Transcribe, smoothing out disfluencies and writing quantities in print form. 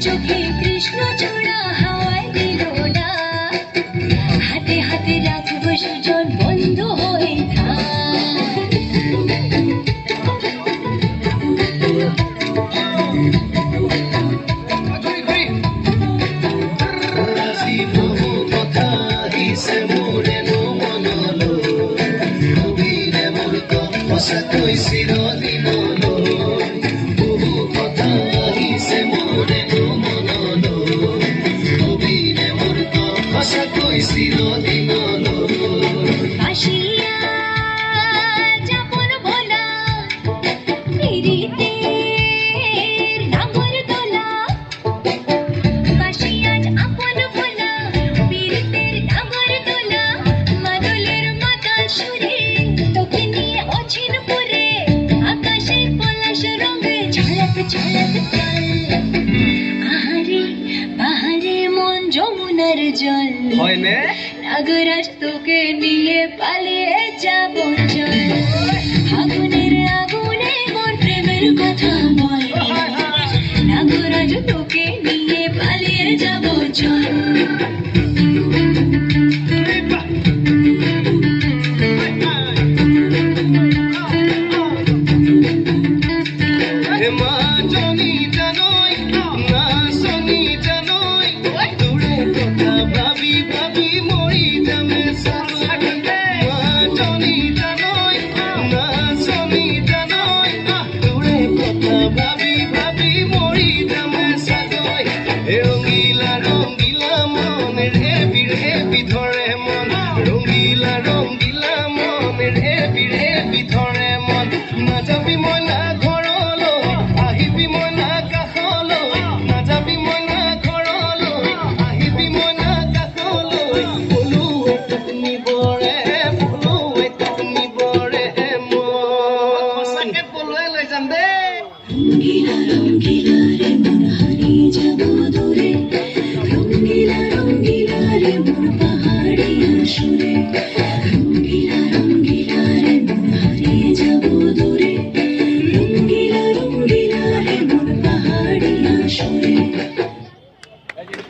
চোখে কৃষ্ণ চূড়া হাওয়ায় দিল না, হাতে হাতে রাখব সুজন বন্ধু হয়ে কাশিয়া যাপন ভোলা পিরিতের নাগর দোলা, কাশিয়া আপন ভোলা পিরিতের নাগর দোলা, মাদলের মাতাল সুরে তোকে নিয়ে অচিন পুরে, আকাশে পলাশ রঙে ঝলক ঝলক জল, আহারে বাহারে মন যমুনার জল, নাগরাজ তোকে নিয়ে পালিয়ে যাব চল, আগুনের আগুনে মোর প্রেমের কথা বল, নাগরাজ তোকে নিয়ে পালিয়ে যাব চল। Rongila, rongila.